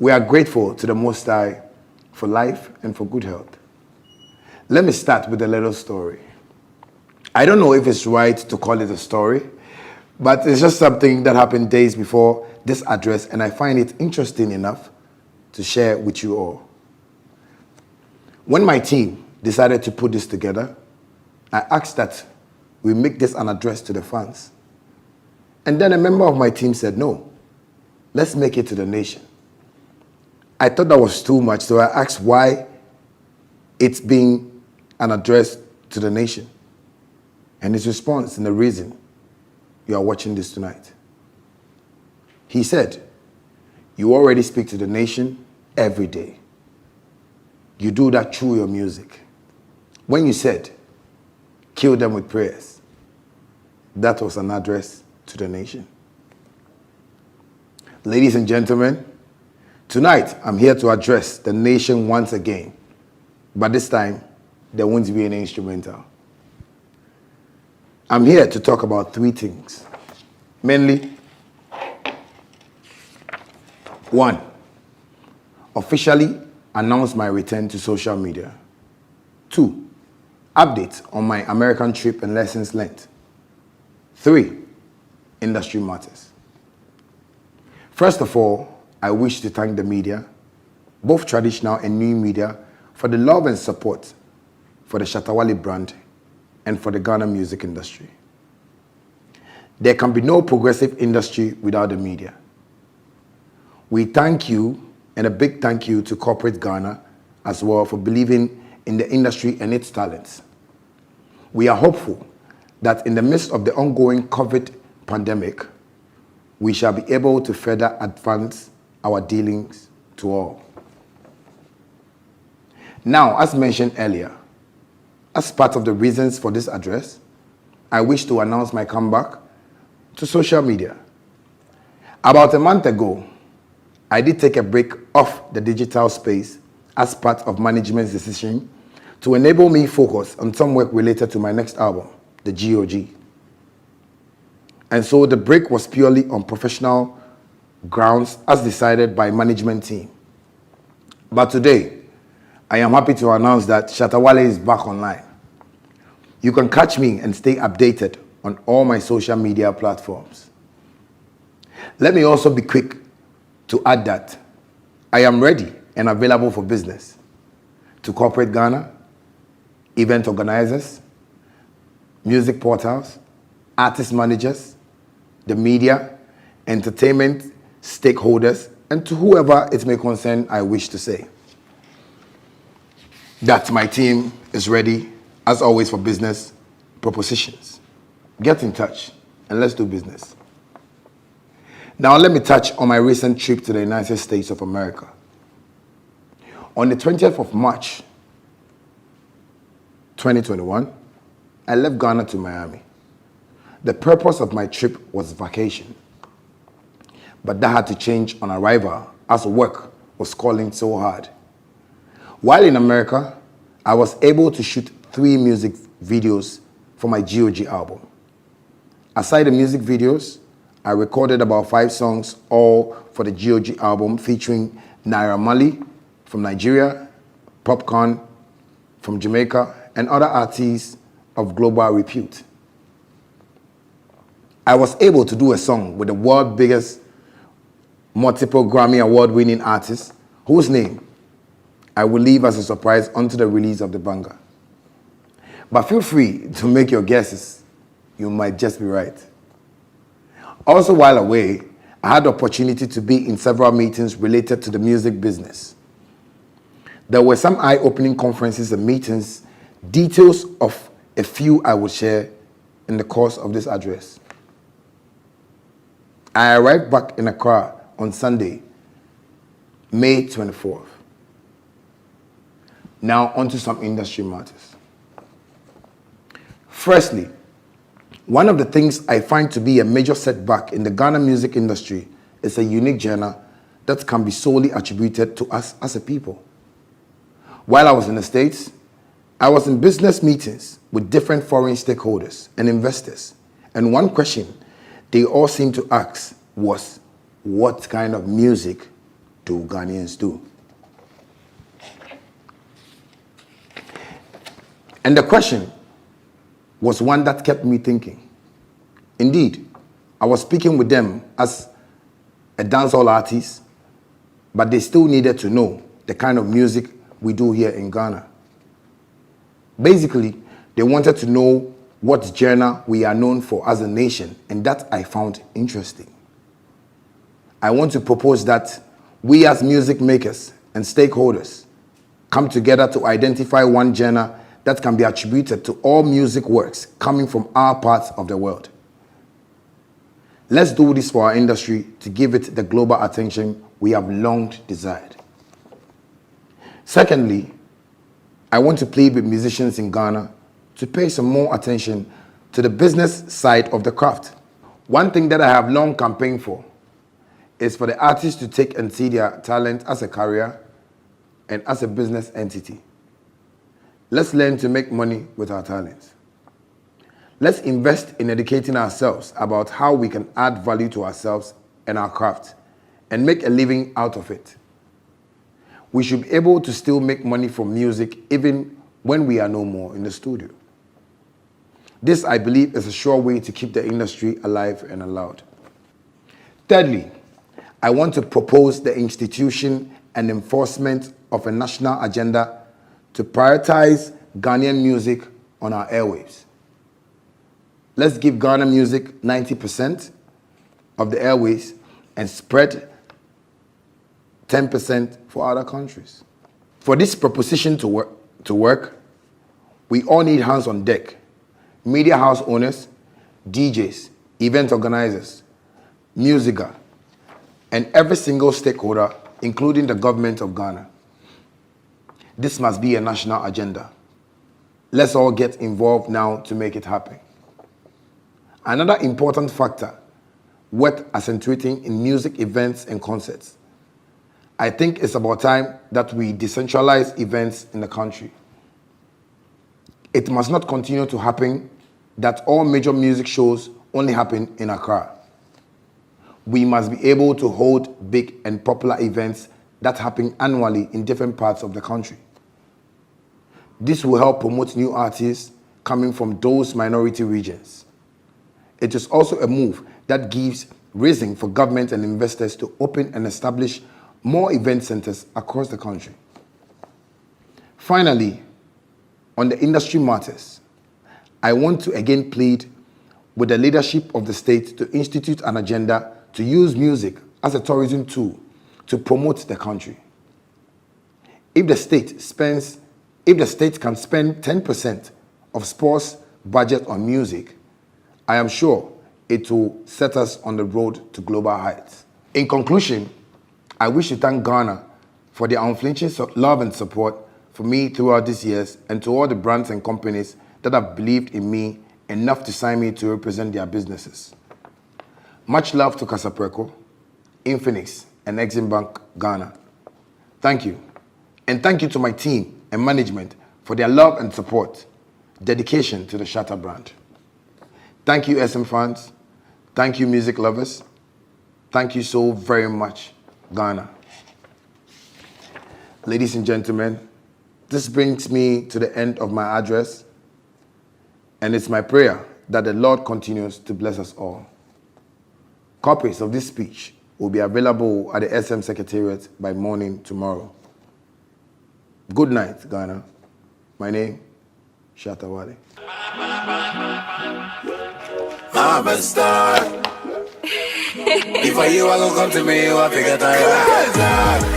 We are grateful to the Most High for life and for good health. Let me start with a little story. I don't know if it's right to call it a story, but it's just something that happened days before this address, and I find it interesting enough to share with you all. When my team decided to put this together, I asked that we make this an address to the fans. And then a member of my team said, no, let's make it to the nation. I thought that was too much, so I asked why it's being an address to the nation. And his response and the reason you are watching this tonight. He said, you already speak to the nation every day. You do that through your music. When you said, kill them with prayers, that was an address to the nation. Ladies and gentlemen, tonight I'm here to address the nation once again, but this time there won't be any instrumental. I'm here to talk about three things. Mainly, one, officially announce my return to social media. Two, update on my American trip and lessons learned. Three, industry matters. First of all, I wish to thank the media, both traditional and new media, for the love and support for the Shatta Wale brand and for the Ghana music industry. There can be no progressive industry without the media. We thank you, and a big thank you to corporate Ghana as well for believing in the industry and its talents. We are hopeful that in the midst of the ongoing COVID pandemic, we shall be able to further advance our dealings to all. Now, as mentioned earlier, as part of the reasons for this address, I wish to announce my comeback to social media. About a month ago, I did take a break off the digital space as part of management's decision to enable me focus on some work related to my next album, the GOG. And so the break was purely on professional grounds as decided by management team. But today, I am happy to announce that Shatta Wale is back online. You can catch me and stay updated on all my social media platforms. Let me also be quick to add that I am ready and available for business to corporate Ghana, event organizers, music portals, artist managers, the media, entertainment stakeholders, and to whoever it may concern, I wish to say that my team is ready, as always, for business propositions. Get in touch and let's do business. Now let me touch on my recent trip to the United States of America. On the 20th of March, 2021, I left Ghana to Miami. The purpose of my trip was vacation, but that had to change on arrival as work was calling so hard. While in America, I was able to shoot 3 music videos for my GOG album. Aside the music videos, I recorded about 5 songs, all for the GOG album, featuring Naira Marley from Nigeria, Popcorn from Jamaica, and other artists of global repute. I was able to do a song with the world's biggest multiple Grammy award-winning artist, whose name I will leave as a surprise until the release of the banger. But feel free to make your guesses. You might just be right. Also, while away, I had the opportunity to be in several meetings related to the music business. There were some eye-opening conferences and meetings, details of a few I will share in the course of this address. I arrived back in Accra on Sunday, May 24th. Now onto some industry matters. Firstly, one of the things I find to be a major setback in the Ghana music industry is a unique genre that can be solely attributed to us as a people. While I was in the States, I was in business meetings with different foreign stakeholders and investors, and one question they all seemed to ask was, what kind of music do Ghanaians do? And the question was one that kept me thinking. Indeed, I was speaking with them as a dancehall artist, but they still needed to know the kind of music we do here in Ghana. Basically, they wanted to know what genre we are known for as a nation, and that I found interesting. I want to propose that we as music makers and stakeholders come together to identify one genre that can be attributed to all music works coming from our parts of the world. Let's do this for our industry to give it the global attention we have long desired. Secondly, I want to plead with musicians in Ghana to pay some more attention to the business side of the craft. One thing that I have long campaigned for is for the artists to take and see their talent as a career and as a business entity. Let's learn to make money with our talents. Let's invest in educating ourselves about how we can add value to ourselves and our craft and make a living out of it. We should be able to still make money from music even when we are no more in the studio. This, I believe, is a sure way to keep the industry alive and allowed. Thirdly, I want to propose the institution and enforcement of a national agenda to prioritize Ghanaian music on our airwaves. Let's give Ghana music 90% of the airwaves and spread 10% for other countries. For this proposition to work, we all need hands on deck. Media house owners, DJs, event organizers, musica, and every single stakeholder, including the government of Ghana. This must be a national agenda. Let's all get involved now to make it happen. Another important factor worth accentuating in music events and concerts. I think it's about time that we decentralize events in the country. It must not continue to happen that all major music shows only happen in Accra. We must be able to hold big and popular events that happen annually in different parts of the country. This will help promote new artists coming from those minority regions. It is also a move that gives reason for government and investors to open and establish more event centers across the country. Finally, on the industry matters, I want to again plead with the leadership of the state to institute an agenda to use music as a tourism tool to promote the country. If the state can spend 10% of sports budget on music, I am sure it will set us on the road to global heights. In conclusion, I wish to thank Ghana for their unflinching love and support for me throughout these years, and to all the brands and companies that have believed in me enough to sign me to represent their businesses. Much love to Casapreco, Infinix, and Exim Bank Ghana. Thank you. And thank you to my team and management for their love and support, dedication to the Shatta brand. Thank you, SM fans. Thank you, music lovers. Thank you so very much, Ghana. Ladies and gentlemen, this brings me to the end of my address, and it's my prayer that the Lord continues to bless us all. Copies of this speech will be available at the SM Secretariat by morning tomorrow. Good night, Ghana. My name, Shatta Wale. I'm a star. Before you, I gon' come to me, I figure that